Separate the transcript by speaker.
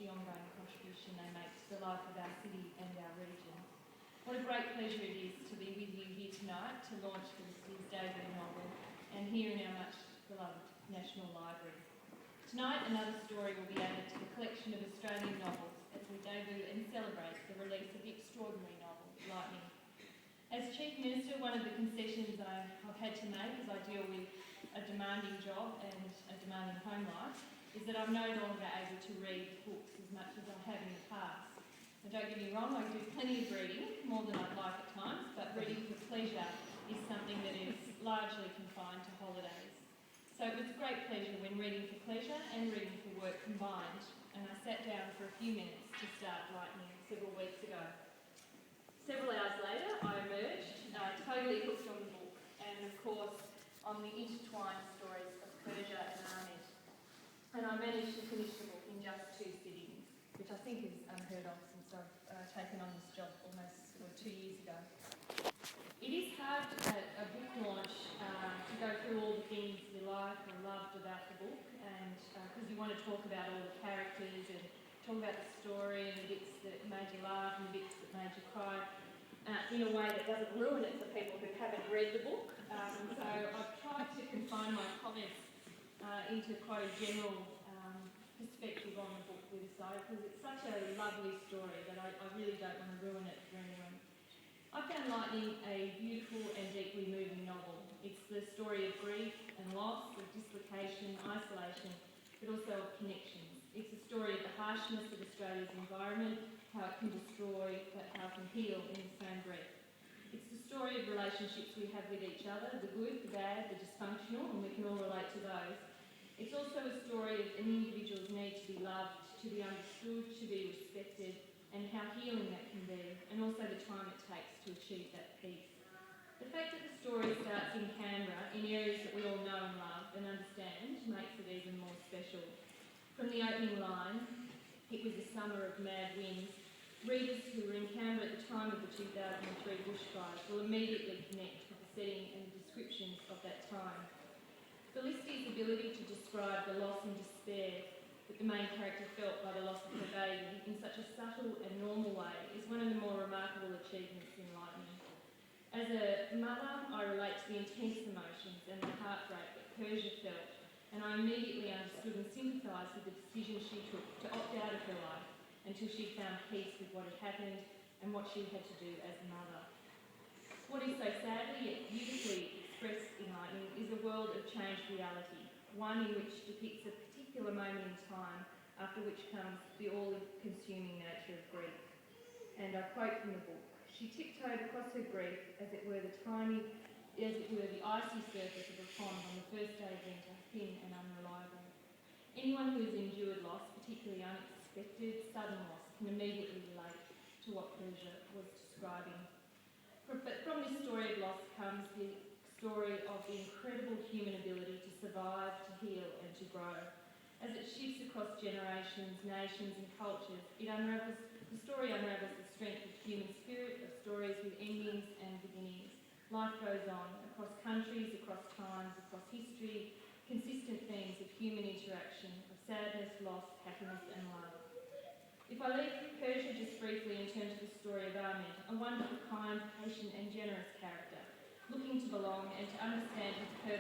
Speaker 1: the ongoing contribution they make to the life of our city and our region. What a great pleasure it is to be with you here tonight to launch Felicity's debut novel and here in our much beloved National Library. Tonight another story will be added to the collection of Australian novels as we debut and celebrate the release of the extraordinary novel Lightning. As Chief Minister, one of the concessions I've had to make as I deal with a demanding job and a demanding home life is that I'm no longer able to read books as much as I have in the past. Now, don't get me wrong, I do plenty of reading, more than I'd like at times, but reading for pleasure is something that is largely confined to holidays. So it was a great pleasure when reading for pleasure and reading for work combined, and I sat down for a few minutes to start Lightning several weeks ago. Several hours later, I emerged, totally hooked on the book, and of course on the intertwined stories of Persia and Ahmed. And I managed to finish the book in just 2 sittings, which I think is unheard of since I've taken on this job almost 2 years ago. It is hard at a book launch to go through all the things you like or loved about the book, and because you want to talk about all the characters and talk about the story and the bits that made you laugh and the bits that made you cry in a way that doesn't ruin it for people who haven't read the book. So I've tried to confine my comments into quite a general perspective on the book with Isaiah, because it's such a lovely story that I really don't want to ruin it for anyone. I found Lightning a beautiful and deeply moving novel. It's the story of grief and loss, of dislocation, isolation, but also of connections. It's a story of the harshness of Australia's environment, how it can destroy, but how it can heal in the same breath. It's the story of relationships we have with each other, the good, the bad, the dysfunctional, and we can all relate to those. It's also a story of an individual's need to be loved, to be understood, to be respected, and how healing that can be, and also the time it takes to achieve that peace. The fact that the story starts in Canberra, in areas that we all know and love and understand, makes it even more special. From the opening line, "It was a summer of mad winds," readers who were in Canberra at the time of the 2003 bushfires will immediately connect with the setting and the descriptions of that time. Felicity's ability to describe the loss and despair that the main character felt by the loss of her baby in such a subtle and normal way is one of the more remarkable achievements in Lightning. As a mother, I relate to the intense emotions and the heartbreak that Persia felt, and I immediately understood and sympathised with the decision she took to opt out of her life until she found peace with what had happened and what she had to do as a mother. What is so sadly yet beautifully expressed in Lightning is a world of changed reality, one in which depicts a particular moment in time after which comes the all-consuming nature of grief. And I quote from the book, "She tiptoed across her grief as it were the icy surface of a pond on the first day of winter, thin and unreliable." Anyone who has endured loss, particularly unexpected, sudden loss, can immediately relate to what Persia was describing. But from this story of loss comes the story of the incredible human ability to survive, to heal and to grow. As it shifts across generations, nations and cultures, the story unravels the strength of human spirit, of stories with endings and beginnings. Life goes on, across countries, across times, across history, consistent themes of human interaction, of sadness, loss, happiness and love. If I leave Persia just briefly and turn to the story of Ahmed, a wonderful, kind, patient and generous character, looking to belong and to understand his purpose